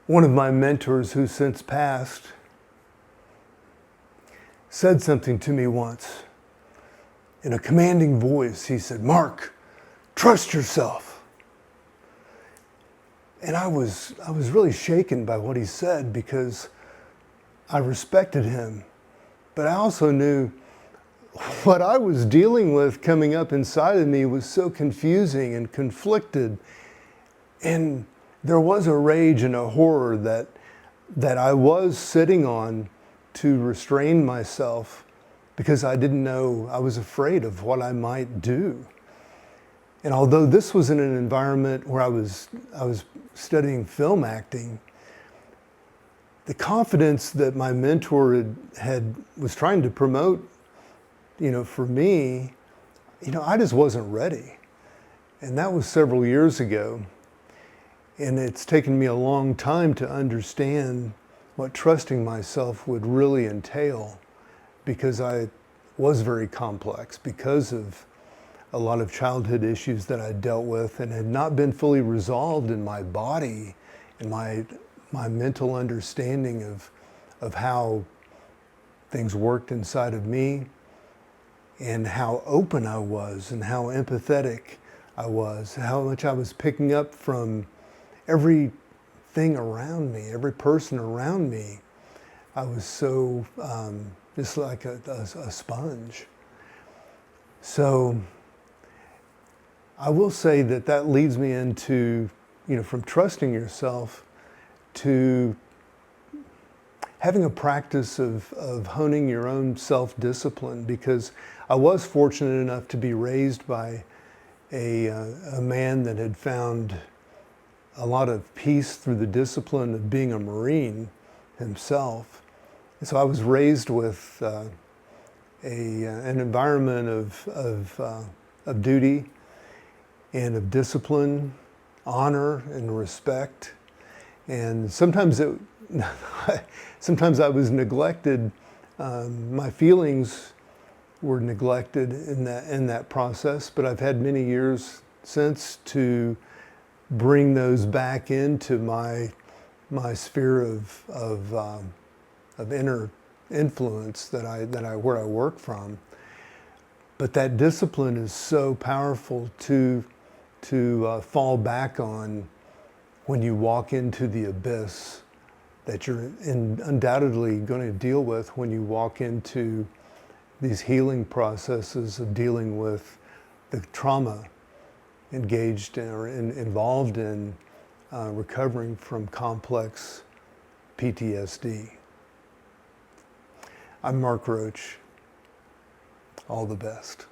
One of my mentors who's since passed said something to me once. In a commanding voice, he said, "Mark, trust yourself." And I was really shaken by what he said because I respected him. But I also knew what I was dealing with coming up inside of me was so confusing and conflicted. And there was a rage and a horror that I was sitting on to restrain myself because I didn't know, I was afraid of what I might do. And although this was in an environment where I was studying film acting, the confidence that my mentor was trying to promote, for me, I just wasn't ready. And that was several years ago. And it's taken me a long time to understand what trusting myself would really entail, because I was very complex because of a lot of childhood issues that I dealt with and had not been fully resolved in my body and my mental understanding of how things worked inside of me and how open I was and how empathetic I was, how much I was picking up from everything around me, every person around me. I was so just like a sponge. So I will say that leads me into, from trusting yourself to having a practice of honing your own self-discipline, because I was fortunate enough to be raised by a man that had found a lot of peace through the discipline of being a Marine himself. And so I was raised with an environment of duty and of discipline, honor and respect. And sometimes I was neglected. My feelings were neglected in that process, but I've had many years since to bring those back into my sphere of inner influence where I work from. But that discipline is so powerful to fall back on when you walk into the abyss that you're undoubtedly going to deal with when you walk into these healing processes of dealing with the trauma engaged in, or involved in recovering from complex PTSD. I'm Mark Roach. All the best.